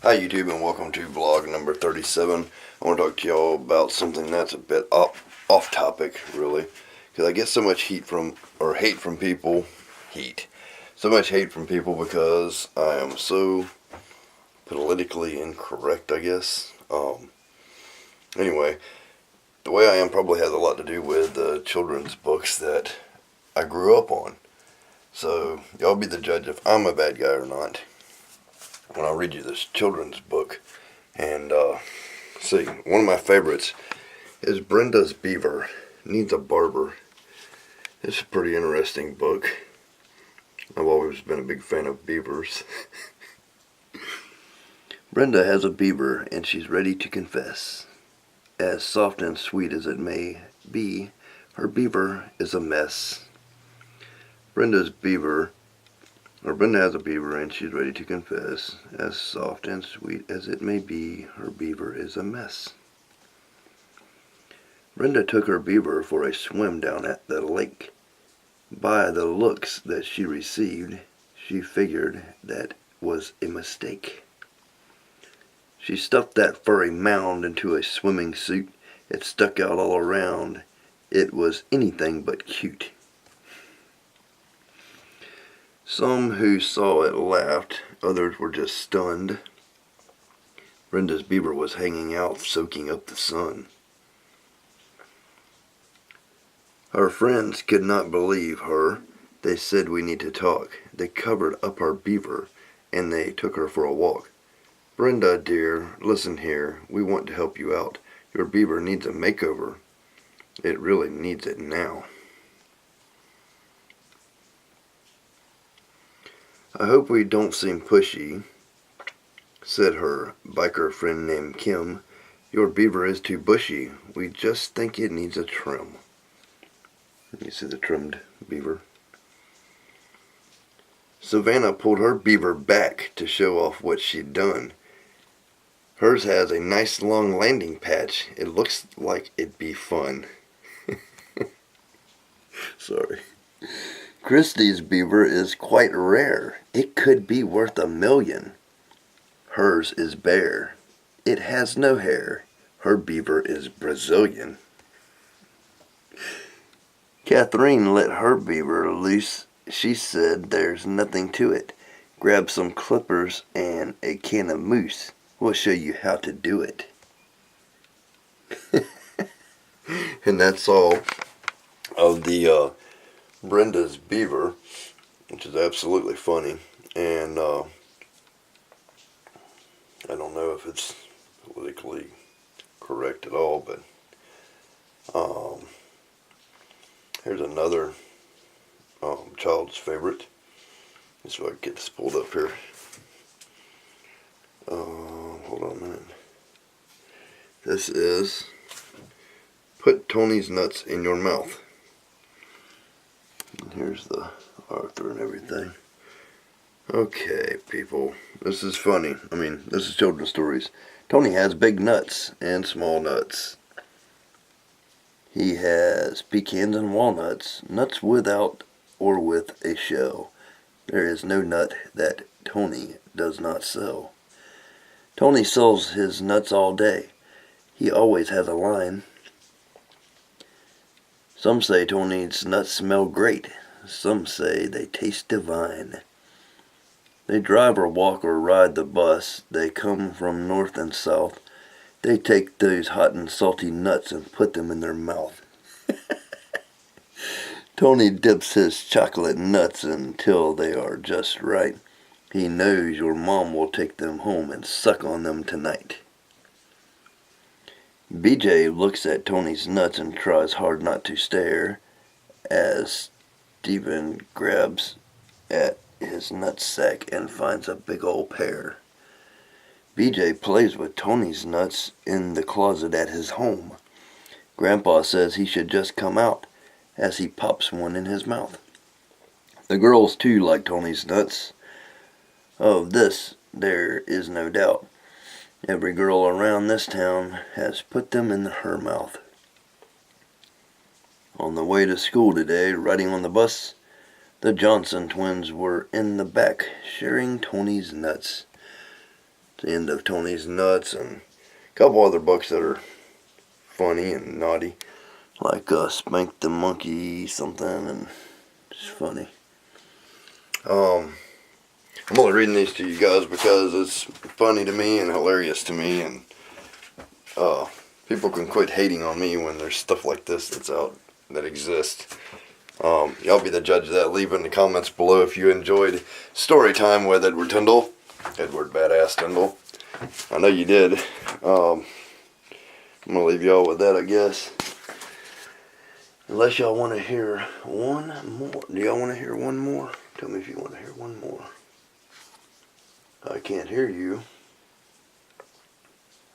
Hi YouTube and welcome to vlog number 37. I want to talk to y'all about something that's a bit off topic really, because I get so much hate from people because I am so politically incorrect, I guess. Anyway, the way I am probably has a lot to do with the children's books that I grew up on. So y'all be the judge if I'm a bad guy or not when I read you this children's book. And see, one of my favorites is Brenda's Beaver Needs a Barber. It's a pretty interesting book. I've always been a big fan of beavers. Brenda has a beaver and she's ready to confess. As soft and sweet as it may be, her beaver is a mess. Brenda has a beaver and she's ready to confess. As soft and sweet as it may be, her beaver is a mess. Brenda took her beaver for a swim down at the lake. By the looks that she received, she figured that was a mistake. She stuffed that furry mound into a swimming suit. It stuck out all around. It was anything but cute. Some who saw it laughed, others were just stunned. Brenda's beaver was hanging out, soaking up the sun. Her friends could not believe her. They said, "We need to talk." They covered up our beaver, and they took her for a walk. "Brenda, dear, listen here. We want to help you out. Your beaver needs a makeover. It really needs it now." "I hope we don't seem pushy," said her biker friend named Kim. "Your beaver is too bushy. We just think it needs a trim." You see the trimmed beaver. Savannah pulled her beaver back to show off what she'd done. "Hers has a nice long landing patch. It looks like it'd be fun." Sorry. "Christy's beaver is quite rare. It could be worth $1 million. Hers is bare. It has no hair. Her beaver is Brazilian." Catherine let her beaver loose. She said, "There's nothing to it. Grab some clippers and a can of mousse. We'll show you how to do it." And that's all of the Brenda's Beaver, which is absolutely funny. And I don't know if it's politically correct at all, but here's another child's favorite. Let's see if I can get this pulled up here. Hold on a minute. This is Put Tony's Nuts in Your Mouth. And here's the author and everything. Okay, people, this is funny. I mean, this is children's stories. Tony has big nuts and small nuts. He has pecans and walnuts, nuts without or with a shell. There is no nut that Tony does not sell. Tony sells his nuts all day. He always has a line. Some say Tony's nuts smell great. Some say they taste divine. They drive or walk or ride the bus. They come from north and south. They take those hot and salty nuts and put them in their mouth. Tony dips his chocolate nuts until they are just right. He knows your mom will take them home and suck on them tonight. BJ looks at Tony's nuts and tries hard not to stare as Stephen grabs at his nutsack and finds a big old pear. BJ plays with Tony's nuts in the closet at his home. Grandpa says he should just come out as he pops one in his mouth. The girls too like Tony's nuts. Of this there is no doubt. Every girl around this town has put them in her mouth. On the way to school today, riding on the bus, the Johnson twins were in the back sharing Tony's nuts. The end of Tony's Nuts, and a couple other books that are funny and naughty, like Spank the Monkey something, and it's funny. I'm only reading these to you guys because it's funny to me and hilarious to me, and people can quit hating on me when there's stuff like this that's out, that exists. Y'all be the judge of that. Leave in the comments below if you enjoyed story time with Edward Tyndall. Edward Badass Tyndall. I know you did. I'm going to leave y'all with that, I guess. Unless y'all want to hear one more. Do y'all want to hear one more? Tell me if you want to hear one more. I can't hear you.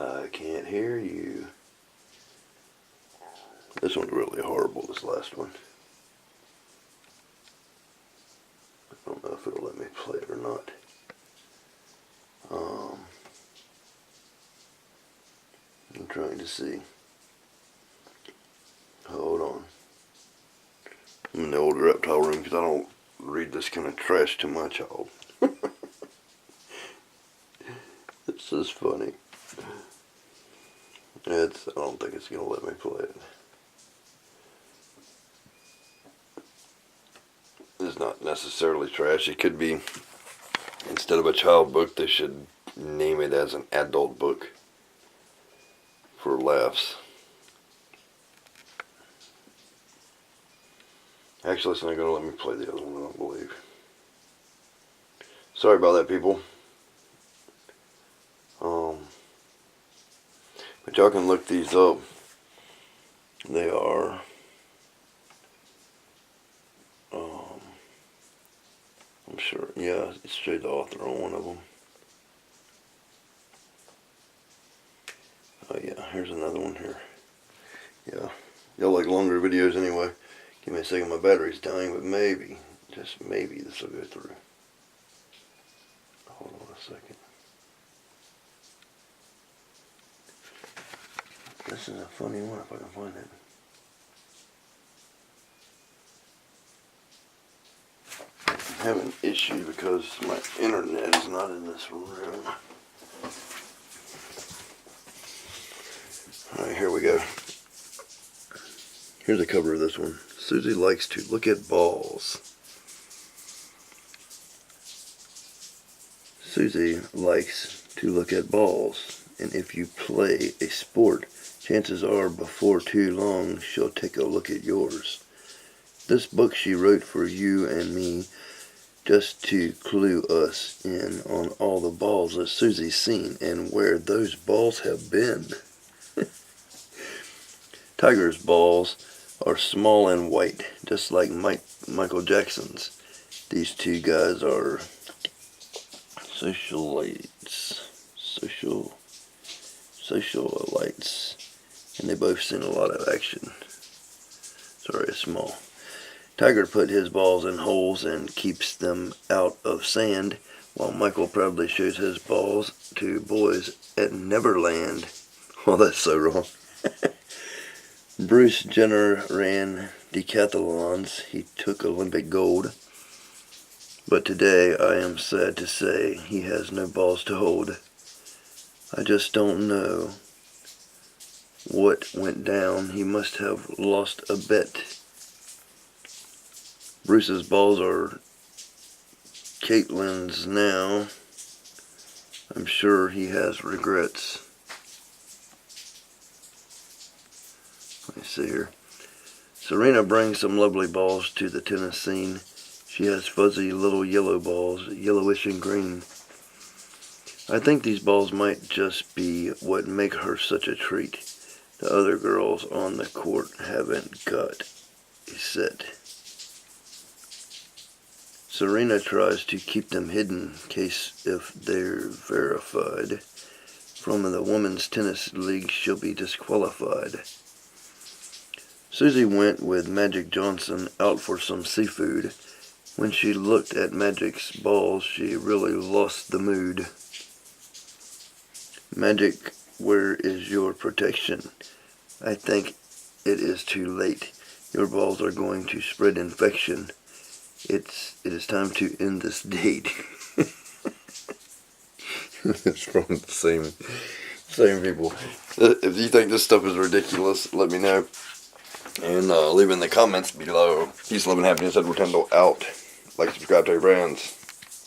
I can't hear you. This one's really horrible, this last one. I don't know if it'll let me play it or not. I'm trying to see. Hold on. I'm in the old reptile room because I don't read this kind of trash to my child. This is funny. I don't think it's going to let me play it. It's not necessarily trash. It could be, instead of a child book, they should name it as an adult book for laughs. Actually, it's not going to let me play the other one, I don't believe. Sorry about that, people. But y'all can look these up. They are I'm sure, yeah, it showed the author on one of them. Oh yeah, here's another one here. Yeah, y'all like longer videos anyway. Give me a second, my battery's dying, but maybe, just maybe this will go through. Hold on a second. This is a funny one if I can find it. I have an issue because my internet is not in this room. Alright, here we go. Here's the cover of this one. Susie likes to look at balls. Susie likes to look at balls, and if you play a sport, chances are before too long she'll take a look at yours. This book she wrote for you and me, just to clue us in on all the balls that Susie's seen and where those balls have been. Tiger's balls are small and white, just like Michael Jackson's. These two guys are socialites, and they both seen a lot of action. Sorry, it's small. Tiger put his balls in holes and keeps them out of sand, while Michael proudly shows his balls to boys at Neverland. Oh, that's so wrong. Bruce Jenner ran decathlons. He took Olympic gold. But today, I am sad to say, he has no balls to hold. I just don't know what went down. He must have lost a bet. Bruce's balls are Caitlin's now. I'm sure he has regrets. Let me see here. Serena brings some lovely balls to the tennis scene. She has fuzzy little yellow balls, yellowish and green. I think these balls might just be what make her such a treat. The other girls on the court haven't got a set. Serena tries to keep them hidden in case if they're verified from the women's tennis league, she'll be disqualified. Susie went with Magic Johnson out for some seafood. When she looked at Magic's balls, she really lost the mood. Magic, where is your protection? I think it is too late. Your balls are going to spread infection. It is time to end this date. It's from the same people. If you think this stuff is ridiculous, let me know. And leave in the comments below. Peace, love, and happiness. Edward Tyndall out. Like, subscribe, tell your friends.